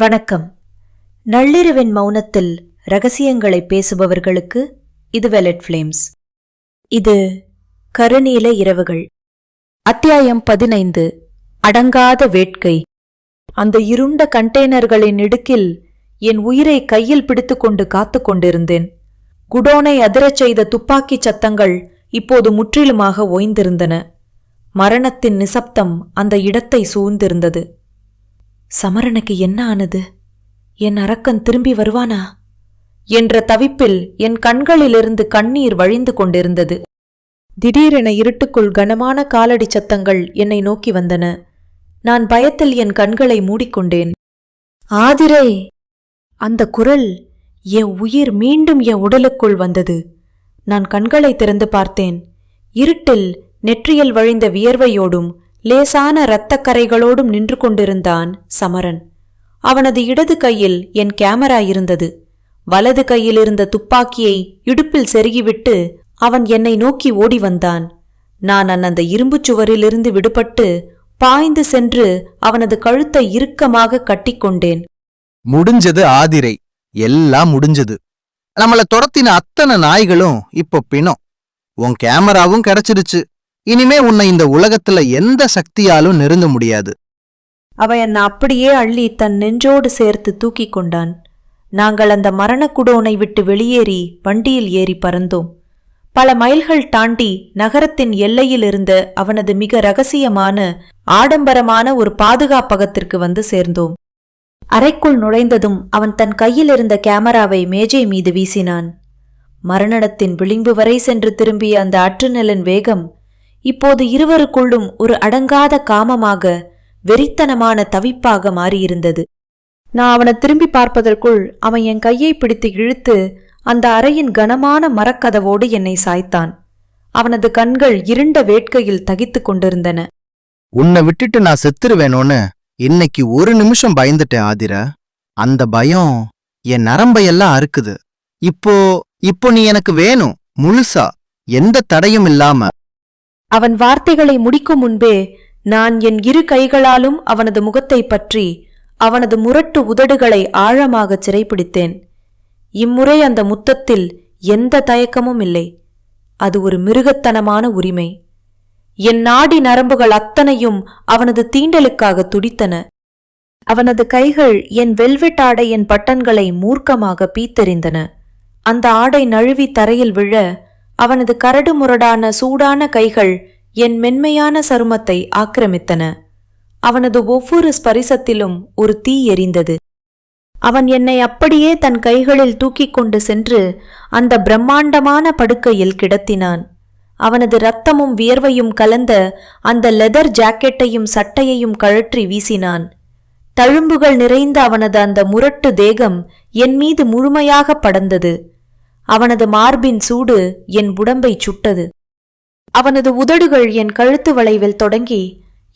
வணக்கம். நள்ளிரவின் மௌனத்தில் ரகசியங்களை பேசுபவர்களுக்கு இது வெலட் ஃப்ளேம்ஸ். இது கருநீல இரவுகள். அத்தியாயம் 15. அடங்காத வேட்கை. அந்த இருண்ட கண்டெய்னர்களின் இடுக்கில் என் உயிரை கையில் பிடித்துக்கொண்டு காத்து கொண்டிருந்தேன். குடோனை அதிரச் செய்த துப்பாக்கிச் சத்தங்கள் இப்போது முற்றிலுமாக ஓய்ந்திருந்தன. மரணத்தின் நிசப்தம் அந்த இடத்தை சூழ்ந்திருந்தது. சமரனுக்கு என்ன ஆனது? என் அரக்கன் திரும்பி வருவானா என்ற தவிப்பில் என் கண்களிலிருந்து கண்ணீர் வழிந்து கொண்டிருந்தது. திடீரென இருட்டுக்குள் கனமான காலடி சத்தங்கள் என்னை நோக்கி வந்தன. நான் பயத்தில் என் கண்களை மூடிக்கொண்டேன். ஆதிரே! அந்த குரல், என் உயிர் மீண்டும் என் உடலுக்குள் வந்தது. நான் கண்களை திறந்து பார்த்தேன். இருட்டில் நெற்றியில் வழிந்த வியர்வையோடும் லேசான இரத்தக் கரைகளோடும் நின்று கொண்டிருந்தான் சமரன். அவனது இடது கையில் என் கேமரா இருந்தது. வலது கையில் இருந்த துப்பாக்கியை இடுப்பில் செருகிவிட்டு அவன் என்னை நோக்கி ஓடி வந்தான். நான் அந்த இரும்புச் சுவரிலிருந்து விடுபட்டு பாய்ந்து சென்று அவனது கழுத்தை இறுக்கமாக கட்டிக்கொண்டேன். முடிஞ்சது ஆதிரை, எல்லாம் முடிஞ்சது. நம்மள துரத்தின அத்தனை நாய்களும் இப்போ பிணம். உன் கேமராவும் கிடைச்சிடுச்சு. இனிமே உன்னை இந்த உலகத்துல எந்த சக்தியாலும் நெருங்க முடியாது. அவன் என்னை அப்படியே அள்ளி தன் நெஞ்சோடு சேர்த்து தூக்கி கொண்டான். நாங்கள் அந்த மரணக்குடோனை விட்டு வெளியேறி வண்டியில் ஏறி பறந்தோம். பல மைல்கள் தாண்டி நகரத்தின் எல்லையில் இருந்த அவனது மிக ரகசியமான ஆடம்பரமான ஒரு பாதுகாப்பகத்திற்கு வந்து சேர்ந்தோம். அறைக்குள் நுழைந்ததும் அவன் தன் கையில் இருந்த கேமராவை மேஜை மீது வீசினான். மரணத்தின் விளிம்பு வரை சென்று திரும்பிய அந்த அற்றுநிலன் வேகம் இப்போது இருவருக்குள்ளும் ஒரு அடங்காத காமமாக, வெறித்தனமான தவிப்பாக மாறியிருந்தது. நான் அவனை திரும்பி பார்ப்பதற்குள் அவன் என் கையை பிடித்து இழுத்து அந்த அறையின் கனமான மரக்கதவோடு என்னை சாய்த்தான். அவனது கண்கள் இருண்ட வேட்கையில் தகித்து கொண்டிருந்தன. உன்னை விட்டுட்டு நான் செத்துருவேனோன்னு இன்னைக்கு ஒரு நிமிஷம் பயந்துட்டேன் ஆதிரா. அந்த பயம் என் நரம்பையெல்லாம் அறுக்குது. இப்போ நீ எனக்கு வேணும், முழுசா, எந்த தடையும் இல்லாம. அவன் வார்த்தைகளை முடிக்கும் முன்பே நான் என் இரு கைகளாலும் அவனது முகத்தை பற்றி அவனது முரட்டு உதடுகளை ஆழமாகச் சிறைப்பிடித்தேன். இம்முறை அந்த முத்தத்தில் எந்த தயக்கமும் இல்லை. அது ஒரு மிருகத்தனமான உரிமை. என் நாடி நரம்புகள் அத்தனையும் அவனது தீண்டலுக்காக துடித்தன. அவனது கைகள் என் வெல்வெட் ஆடையின் பட்டன்களை மூர்க்கமாக பீத்தெறிந்தன. அந்த ஆடை நழுவி தரையில் விழ அவனது கரடு முரடான சூடான கைகள் என் மென்மையான சருமத்தை ஆக்கிரமித்தன. அவனது ஒவ்வொரு ஸ்பரிசத்திலும் ஒரு தீ எரிந்தது. அவன் என்னை அப்படியே தன் கைகளில் தூக்கிக் கொண்டு சென்று அந்த பிரம்மாண்டமான படுக்கையில் கிடத்தினான். அவனது இரத்தமும் வியர்வையும் கலந்த அந்த லெதர் ஜாக்கெட்டையும் சட்டையையும் கழற்றி வீசினான். தழும்புகள் நிறைந்த அவனது அந்த முரட்டு தேகம் என் மீது முழுமையாக படர்ந்தது. அவனது மார்பின் சூடு என் உடம்பை சுட்டது. அவனது உதடுகள் என் கழுத்து வளைவில் தொடங்கி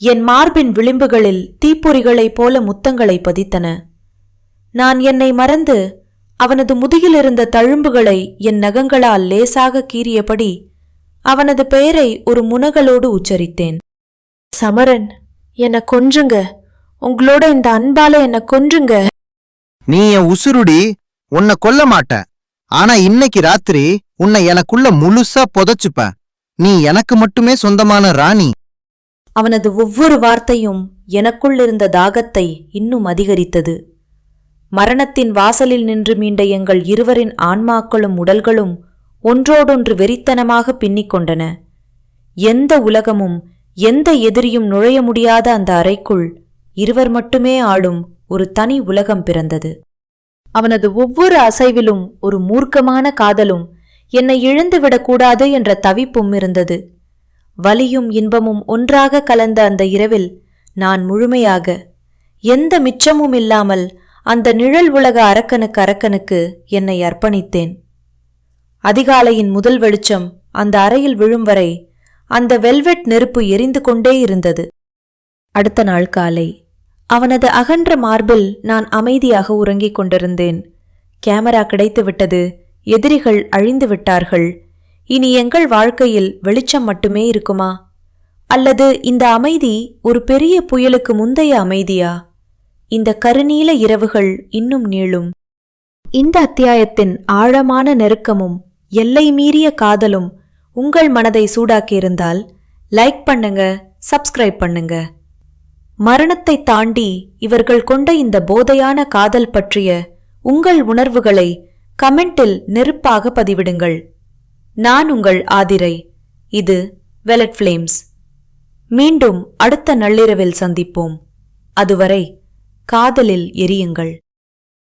என் மார்பின் விளிம்புகளில் தீப்பொறிகளைப் போல முத்தங்களை பதித்தன. நான் என்னை மறந்து அவனது முதுகிலிருந்த தழும்புகளை என் நகங்களால் லேசாக கீறியபடி அவனது பெயரை ஒரு முனகலோடு உச்சரித்தேன். சமரன், என்னை கொன்றுங்க. உங்களோட இந்த அன்பால என்னை கொன்றுங்க. நீ என் உசுருடி, உன்னை கொல்ல மாட்ட. ஆனா இன்னைக்கு ராத்திரி உன்னை எனக்குள்ள முழுசா புதைச்சுப்ப. நீ எனக்கு மட்டுமே சொந்தமான ராணி. அவனது ஒவ்வொரு வார்த்தையும் எனக்குள் இருந்த தாகத்தை இன்னும் அதிகரித்தது. மரணத்தின் வாசலில் நின்று மீண்ட எங்கள் இருவரின் ஆன்மாக்களும் உடல்களும் ஒன்றோடொன்று வெறித்தனமாக பின்னிக் கொண்டன. எந்த உலகமும் எந்த எதிரியும் நுழைய முடியாத அந்த அறைக்குள் இருவர் மட்டுமே ஆளும் ஒரு தனி உலகம் பிறந்தது. அவனது ஒவ்வொரு அசைவிலும் ஒரு மூர்க்கமான காதலும் என்னை இழந்துவிடக்கூடாது என்ற தவிப்பும் இருந்தது. வலியும் இன்பமும் ஒன்றாக கலந்த அந்த இரவில் நான் முழுமையாக, எந்த மிச்சமும் இல்லாமல் அந்த நிழல் உலக அரக்கனுக்கு என்னை அர்ப்பணித்தேன். அதிகாலையின் முதல் வெளிச்சம் அந்த அறையில் விழும் வரை அந்த வெல்வெட் நெருப்பு எரிந்து கொண்டே இருந்தது. அடுத்த நாள் காலை அவனது அகன்ற மார்பில் நான் அமைதியாக உறங்கிக் கொண்டிருந்தேன். கேமரா கிடைத்துவிட்டது. எதிரிகள் அழிந்து விட்டார்கள். இனி எங்கள் வாழ்க்கையில் வெளிச்சம் மட்டுமே இருக்குமா? அல்லது இந்த அமைதி ஒரு பெரிய புயலுக்கு முந்தைய அமைதியா? இந்த கருநீல இரவுகள் இன்னும் நீளும். இந்த அத்தியாயத்தின் ஆழமான நெருக்கமும் எல்லை மீறிய காதலும் உங்கள் மனதை சூடாக்கியிருந்தால் லைக் பண்ணுங்க, சப்ஸ்கிரைப் பண்ணுங்க. மரணத்தை தாண்டி இவர்கள் கொண்ட இந்த போதையான காதல் பற்றிய உங்கள் உணர்வுகளை கமெண்டில் நெருப்பாக பதிவிடுங்கள். நான் உங்கள் ஆதிரை. இது வெலட் ஃப்ளேம்ஸ். மீண்டும் அடுத்த நள்ளிரவில் சந்திப்போம். அதுவரை காதலில் எரியுங்கள்.